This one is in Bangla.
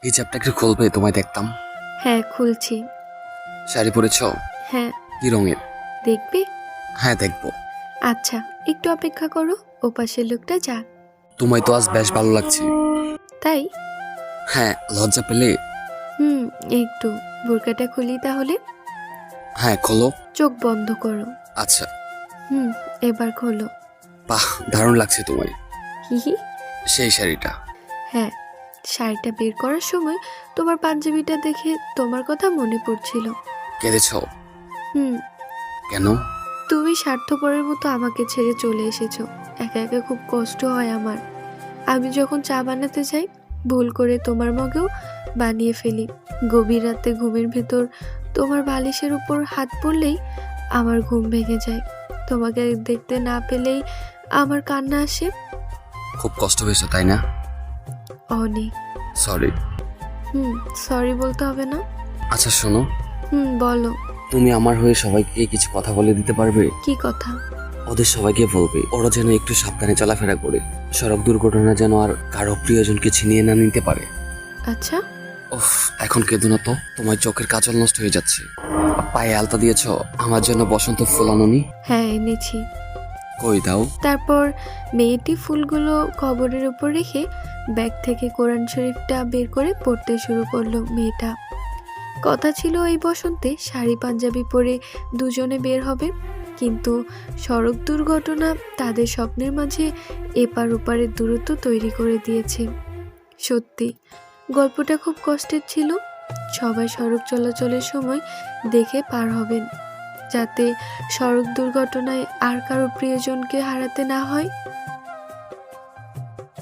হিজাবটা একটু খুলবে, তোমায় দেখতাম। হ্যাঁ, খুলছি। শাড়ি পরেছ? হ্যাঁ। কি রঙের? দেখবি? হ্যাঁ, দেখবো। আচ্ছা, একটু অপেক্ষা করো, ওপাশের লোকটা যাক। তোমায় তো আজ বেশ ভালো লাগছে। তাই? হ্যাঁ, লজ্জা পেলে? হুম, একটু। বোরকাটা খুলি তাহলে। হ্যাঁ, খোলো। চোখ বন্ধ করো। আচ্ছা। হুম, এবার খোলো। বাহ, দারুণ লাগছে তোমায়। হিহি। সেই শাড়িটা। হ্যাঁ, শাড়িটা বের করার সময় তোমার পাঞ্জাবিটা দেখে তোমার কথা মনে পড়ছিল। কেঁদেছ? হুম। কেন? তুমি স্বার্থপরের মতো আমাকে ছেড়ে চলে এসেছো। একা একা খুব কষ্ট হয় আমার। আমি যখন চা বানাতে যাই, ভুল করে তোমার মগেও বানিয়ে ফেলি। গভীর রাতে ঘুমের ভেতর তোমার বালিশের উপর হাত পড়লেই আমার ঘুম ভেঙে যায়। তোমাকে দেখতে না পেলেই আমার কান্না আসে। খুব কষ্ট হয়েছে তাই না? অনেক। সরি। সরি বলতে হবে না। আচ্ছা শোনো, বলো। তুমি আমার হয়ে সবাইকে কিছু কথা বলে দিতে পারবে? কি কথা? ওদের সবাইকে বলবে ওরা যেন একটু সাবধানে চলাফেরা করে, সড়ক দুর্ঘটনা যেন আর কারো প্রিয়জনকে ছিনিয়ে না নিতে পারে। আচ্ছা। উফ, এখন কেঁদো না তো, তোমার চোখের কাজল নষ্ট হয়ে যাচ্ছে। পায়ে আলতা দিয়েছ, আমার জন্য বসন্ত ফুল আনোনি? হ্যাঁ, এনেছি। কই দাও। তারপর মেয়েটি ফুলগুলো কবরের উপর রেখে ব্যাগ থেকে কোরআন শরীফটা বের করে পড়তে শুরু করলো মেয়েটা। কথা ছিল এই বসন্তে শাড়ি পাঞ্জাবি পরে দুজনে বের হবে, কিন্তু সড়ক দুর্ঘটনা তাদের স্বপ্নের মাঝে এপার ওপারের দূরত্ব তৈরি করে দিয়েছে। সত্যি গল্পটা খুব কষ্টের ছিল। সবাই সড়ক চলাচলের সময় দেখে পার হবেন, যাতে সড়ক দুর্ঘটনায় আর কারো প্রিয়জনকে হারাতে না হয়।